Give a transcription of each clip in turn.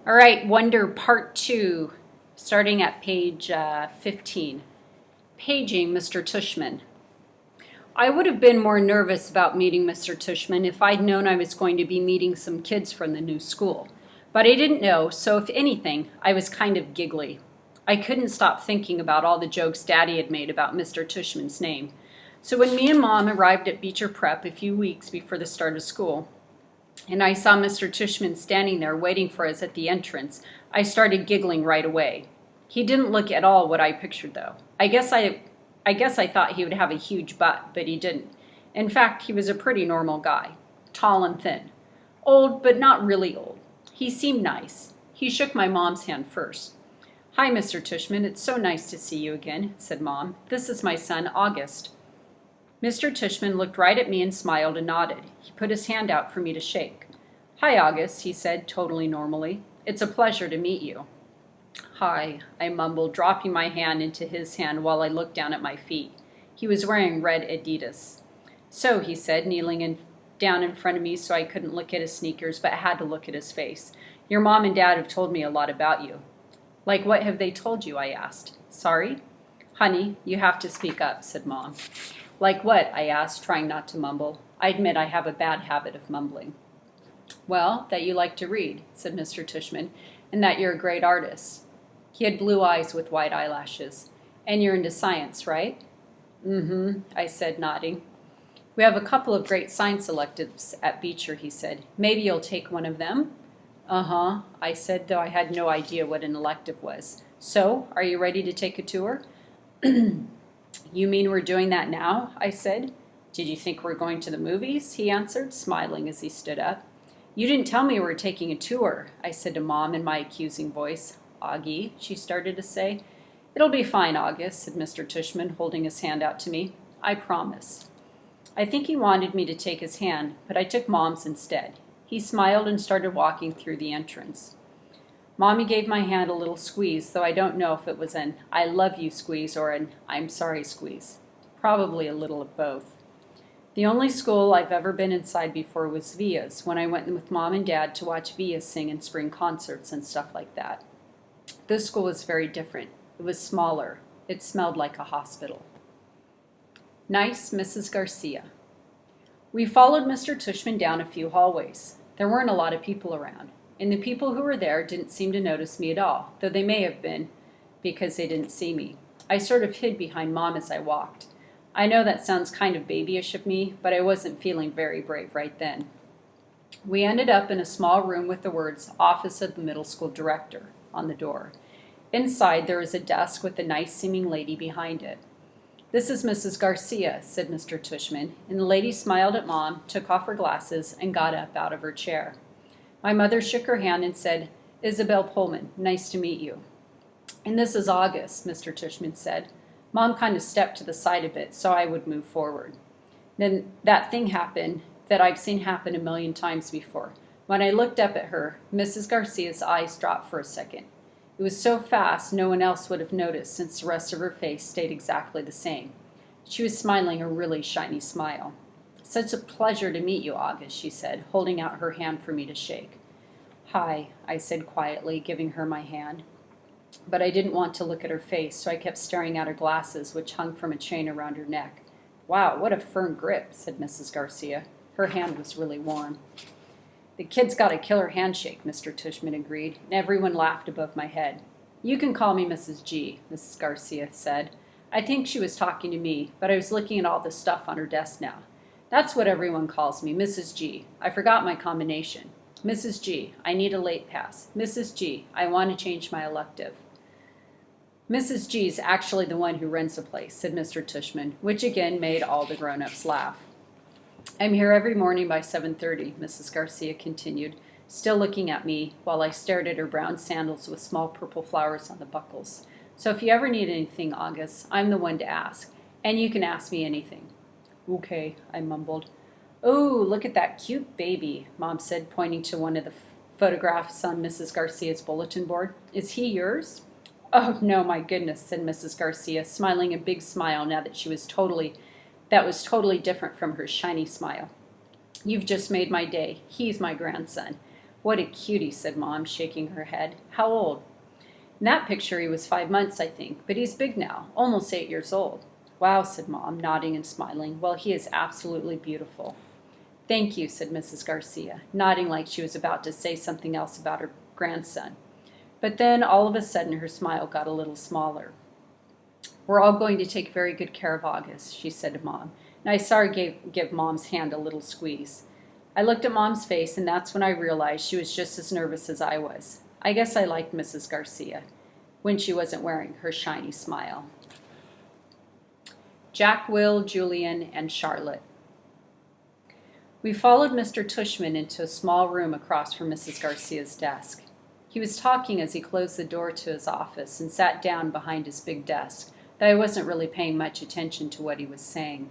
All right, Wonder Part 2, starting at page 15. Paging Mr. Tushman. I would have been more nervous about meeting Mr. Tushman if I'd known I was going to be meeting some kids from the new school. But I didn't know, so if anything, I was kind of giggly. I couldn't stop thinking about all the jokes Daddy had made about Mr. Tushman's name. So when me and Mom arrived at Beecher Prep a few weeks before the start of school, and I saw Mr. Tushman standing there waiting for us at the entrance, I started giggling right away. He didn't look at all what I pictured, though. I guess I thought he would have a huge butt, but he didn't. In fact, he was a pretty normal guy, tall and thin. Old, but not really old. He seemed nice. He shook my mom's hand first. "Hi, Mr. Tushman. It's so nice to see you again," said Mom. "This is my son, August." Mr. Tushman looked right at me and smiled and nodded. He put his hand out for me to shake. "Hi, August," he said, totally normally. "It's a pleasure to meet you." "Hi," I mumbled, dropping my hand into his hand while I looked down at my feet. He was wearing red Adidas. "So," he said, kneeling down in front of me so I couldn't look at his sneakers, but had to look at his face. "Your mom and dad have told me a lot about you." "Like what have they told you?" I asked. "Sorry?" "Honey, you have to speak up," said Mom. "Like what?" I asked, trying not to mumble. I admit I have a bad habit of mumbling. "Well, that you like to read," said Mr. Tushman, "and that you're a great artist." He had blue eyes with white eyelashes. "And you're into science, right?" "Mm-hmm," I said, nodding. "We have a couple of great science electives at Beecher," he said. "Maybe you'll take one of them?" "Uh-huh," I said, though I had no idea what an elective was. "So, are you ready to take a tour?" "You mean we're doing that now?" I said. "Did you think we're going to the movies?" he answered, smiling as he stood up. "You didn't tell me we were taking a tour," I said to Mom in my accusing voice. "Augie," she started to say. "It'll be fine, August," said Mr. Tushman, holding his hand out to me. "I promise." I think he wanted me to take his hand, but I took Mom's instead. He smiled and started walking through the entrance. Mommy gave my hand a little squeeze, though I don't know if it was an "I love you" squeeze or an "I'm sorry" squeeze. Probably a little of both. The only school I've ever been inside before was Via's, when I went with Mom and Dad to watch Via sing in spring concerts and stuff like that. This school was very different. It was smaller. It smelled like a hospital. Nice Mrs. Garcia. We followed Mr. Tushman down a few hallways. There weren't a lot of people around, and the people who were there didn't seem to notice me at all, though they may have been because they didn't see me. I sort of hid behind Mom as I walked. I know that sounds kind of babyish of me, but I wasn't feeling very brave right then. We ended up in a small room with the words "Office of the Middle School Director" on the door. Inside there was a desk with a nice-seeming lady behind it. "This is Mrs. Garcia," said Mr. Tushman, and the lady smiled at Mom, took off her glasses, and got up out of her chair. My mother shook her hand and said, "Isabel Pullman, nice to meet you." "And this is August," Mr. Tushman said. Mom kind of stepped to the side a bit so I would move forward. Then that thing happened that I've seen happen a million times before. When I looked up at her, Mrs. Garcia's eyes dropped for a second. It was so fast no one else would have noticed since the rest of her face stayed exactly the same. She was smiling a really shiny smile. "Such a pleasure to meet you, August," she said, holding out her hand for me to shake. "Hi," I said quietly, giving her my hand. But I didn't want to look at her face, so I kept staring at her glasses, which hung from a chain around her neck. "Wow, what a firm grip," said Mrs. Garcia. Her hand was really warm. "The kid's got a killer handshake," Mr. Tushman agreed, and everyone laughed above my head. "You can call me Mrs. G," Mrs. Garcia said. I think she was talking to me, but I was looking at all the stuff on her desk now. "That's what everyone calls me, Mrs. G. I forgot my combination. Mrs. G, I need a late pass. Mrs. G, I want to change my elective." "Mrs. G's actually the one who runs the place," said Mr. Tushman, which again made all the grown-ups laugh. "I'm here every morning by 7:30, Mrs. Garcia continued, still looking at me while I stared at her brown sandals with small purple flowers on the buckles. "So if you ever need anything, August, I'm the one to ask, and you can ask me anything." "Okay," I mumbled. "Oh, look at that cute baby," Mom said, pointing to one of the photographs on Mrs. Garcia's bulletin board. "Is he yours?" "Oh, no, my goodness," said Mrs. Garcia, smiling a big smile now that was totally different from her shiny smile. "You've just made my day. He's my grandson. What a cutie, said Mom, shaking her head. How old? In that picture he was 5 months, I think, but he's big now, almost 8 years old. Wow, said Mom, nodding and smiling. Well, he is absolutely beautiful. Thank you, said Mrs. Garcia, nodding like she was about to say something else about her grandson. But then, all of a sudden, her smile got a little smaller. We're all going to take very good care of August, she said to Mom, and I saw her give Mom's hand a little squeeze. I looked at Mom's face, and that's when I realized she was just as nervous as I was. I guess I liked Mrs. Garcia when she wasn't wearing her shiny smile. Jack, Will, Julian, and Charlotte. We followed Mr. Tushman into a small room across from Mrs. Garcia's desk. He was talking as he closed the door to his office and sat down behind his big desk, though I wasn't really paying much attention to what he was saying.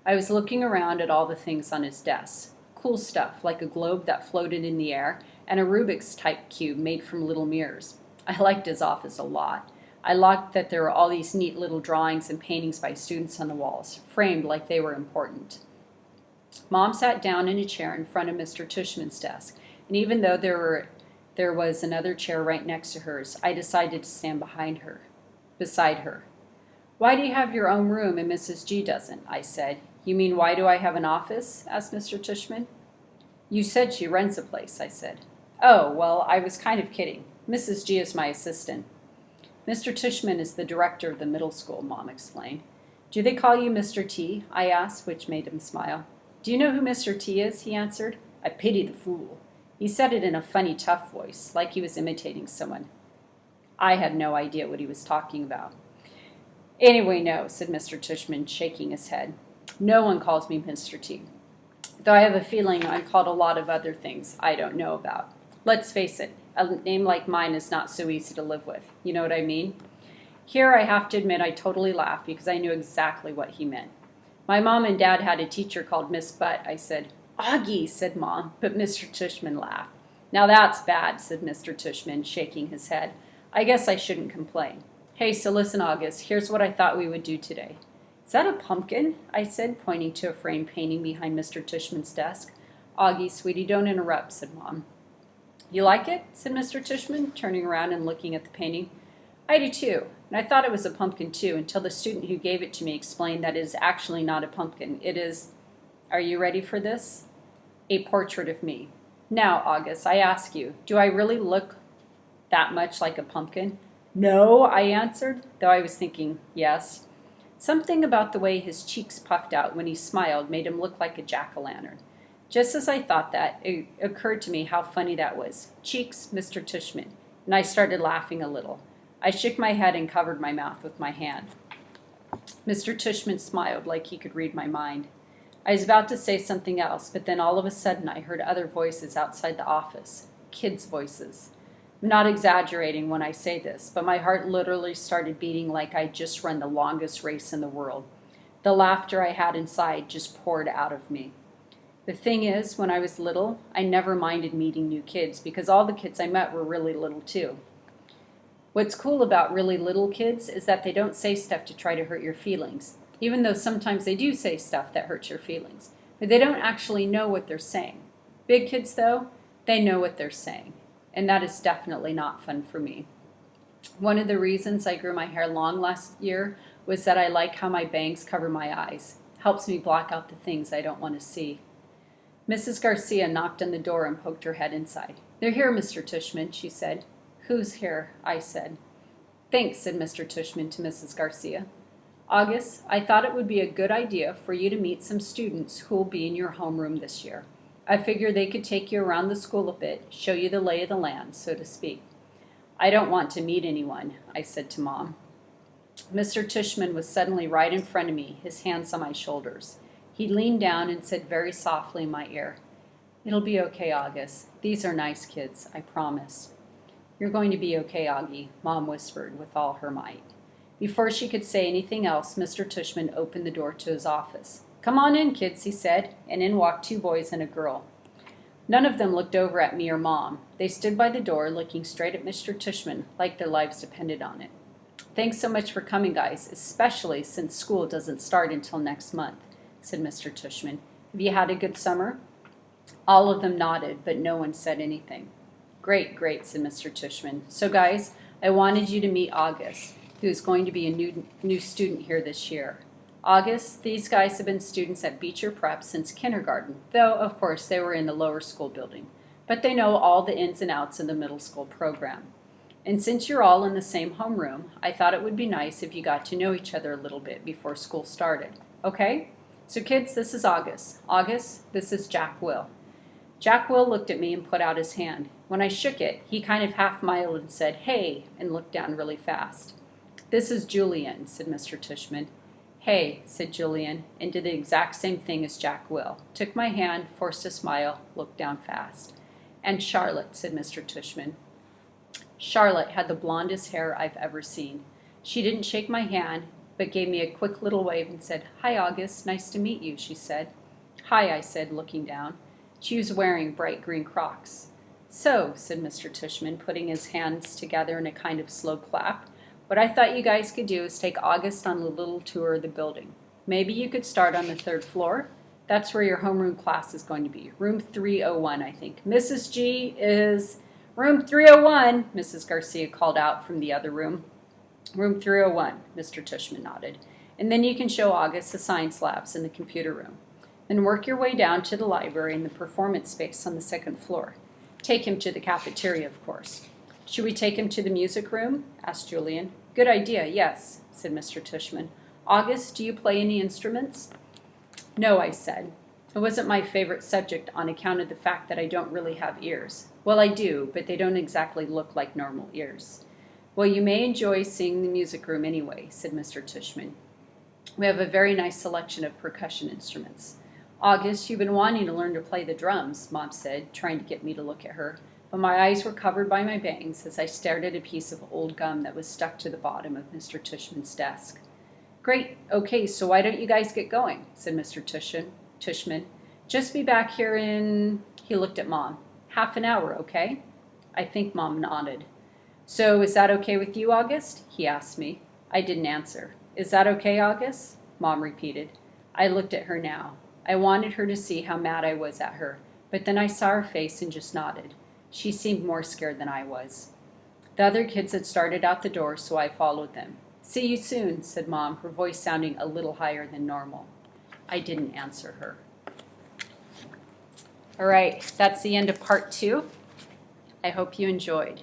I was looking around at all the things on his desk. Cool stuff, like a globe that floated in the air and a Rubik's type cube made from little mirrors. I liked his office a lot. I liked that there were all these neat little drawings and paintings by students on the walls, framed like they were important. Mom sat down in a chair in front of Mr. Tushman's desk, and even though there was another chair right next to hers, I decided to stand beside her. Why do you have your own room and Mrs. G doesn't? I said. You mean why do I have an office? Asked Mr. Tushman. You said she rents a place, I said. Oh, well, I was kind of kidding. Mrs. G is my assistant. Mr. Tushman is the director of the middle school, Mom explained. Do they call you Mr. T? I asked, which made him smile. Do you know who Mr. T is? He answered. I pity the fool. He said it in a funny, tough voice, like he was imitating someone. I had no idea what he was talking about. Anyway, no, said Mr. Tushman, shaking his head. No one calls me Mr. T, though I have a feeling I'm called a lot of other things I don't know about. Let's face it, a name like mine is not so easy to live with. You know what I mean? Here I have to admit I totally laughed because I knew exactly what he meant. My mom and dad had a teacher called Miss Butt. I said, Augie, said Mom, but Mr. Tushman laughed. Now that's bad, said Mr. Tushman, shaking his head. I guess I shouldn't complain. Hey, so listen, August, here's what I thought we would do today. Is that a pumpkin? I said, pointing to a framed painting behind Mr. Tushman's desk. Augie, sweetie, don't interrupt, said Mom. You like it? Said Mr. Tushman, turning around and looking at the painting. I do too, and I thought it was a pumpkin too until the student who gave it to me explained that it is actually not a pumpkin. It is, are you ready for this? A portrait of me. Now, August, I ask you, do I really look that much like a pumpkin? No, I answered, though I was thinking, yes. Something about the way his cheeks puffed out when he smiled made him look like a jack-o'-lantern. Just as I thought that, it occurred to me how funny that was. Cheeks, Mr. Tushman. And I started laughing a little. I shook my head and covered my mouth with my hand. Mr. Tushman smiled like he could read my mind. I was about to say something else, but then all of a sudden I heard other voices outside the office. Kids' voices. I'm not exaggerating when I say this, but my heart literally started beating like I'd just run the longest race in the world. The laughter I had inside just poured out of me. The thing is, when I was little, I never minded meeting new kids because all the kids I met were really little too. What's cool about really little kids is that they don't say stuff to try to hurt your feelings, even though sometimes they do say stuff that hurts your feelings, but they don't actually know what they're saying. Big kids, though, they know what they're saying. And that is definitely not fun for me. One of the reasons I grew my hair long last year was that I like how my bangs cover my eyes. Helps me block out the things I don't want to see. Mrs. Garcia knocked on the door and poked her head inside. They're here, Mr. Tushman, she said. Who's here? I said. Thanks, said Mr. Tushman to Mrs. Garcia. August, I thought it would be a good idea for you to meet some students who will be in your homeroom this year. I figured they could take you around the school a bit, show you the lay of the land, so to speak. I don't want to meet anyone, I said to Mom. Mr. Tushman was suddenly right in front of me, his hands on my shoulders. He leaned down and said very softly in my ear, It'll be okay, August. These are nice kids, I promise. You're going to be okay, Augie, Mom whispered with all her might. Before she could say anything else, Mr. Tushman opened the door to his office. Come on in, kids, he said, and in walked 2 boys and a girl. None of them looked over at me or Mom. They stood by the door looking straight at Mr. Tushman like their lives depended on it. Thanks so much for coming, guys, especially since school doesn't start until next month, said Mr. Tushman. Have you had a good summer? All of them nodded, but no one said anything. Great, great, said Mr. Tushman. So guys, I wanted you to meet August, who's going to be a new student here this year. August, these guys have been students at Beecher Prep since kindergarten, though, of course, they were in the lower school building. But they know all the ins and outs of the middle school program. And since you're all in the same homeroom, I thought it would be nice if you got to know each other a little bit before school started. Okay? So kids, this is August. August, this is Jack Will. Jack Will looked at me and put out his hand. When I shook it, he kind of half-miled and said, "Hey," and looked down really fast. "This is Julian," said Mr. Tushman. "Hey," said Julian, and did the exact same thing as Jack Will. Took my hand, forced a smile, looked down fast. "And Charlotte," said Mr. Tushman. Charlotte had the blondest hair I've ever seen. She didn't shake my hand, but gave me a quick little wave and said, "Hi, August, nice to meet you," she said. "Hi," I said, looking down. She was wearing bright green Crocs. "So," said Mr. Tushman, putting his hands together in a kind of slow clap, "what I thought you guys could do is take August on a little tour of the building. Maybe you could start on the 3rd floor. That's where your homeroom class is going to be. Room 301, I think. Mrs. G is room 301, Mrs. Garcia called out from the other room. Room 301, Mr. Tushman nodded. And then you can show August the science labs in the computer room. Then work your way down to the library and the performance space on the 2nd floor. Take him to the cafeteria, of course." "Should we take him to the music room?" asked Julian. "Good idea, yes," said Mr. Tushman. "August, do you play any instruments?" "No," I said. "It wasn't my favorite subject on account of the fact that I don't really have ears. Well, I do, but they don't exactly look like normal ears." "Well, you may enjoy seeing the music room anyway," said Mr. Tushman. "We have a very nice selection of percussion instruments." "August, you've been wanting to learn to play the drums," Mom said, trying to get me to look at her. But my eyes were covered by my bangs as I stared at a piece of old gum that was stuck to the bottom of Mr. Tushman's desk. "Great. Okay, so why don't you guys get going?" said Mr. Tushman. "Just be back here in," he looked at Mom, "half an hour, okay?" I think Mom nodded. "So is that okay with you, August?" he asked me. I didn't answer. "Is that okay, August?" Mom repeated. I looked at her now. I wanted her to see how mad I was at her, but then I saw her face and just nodded. She seemed more scared than I was. The other kids had started out the door, so I followed them. "See you soon," said Mom, her voice sounding a little higher than normal. I didn't answer her. All right, that's the end of part 2. I hope you enjoyed.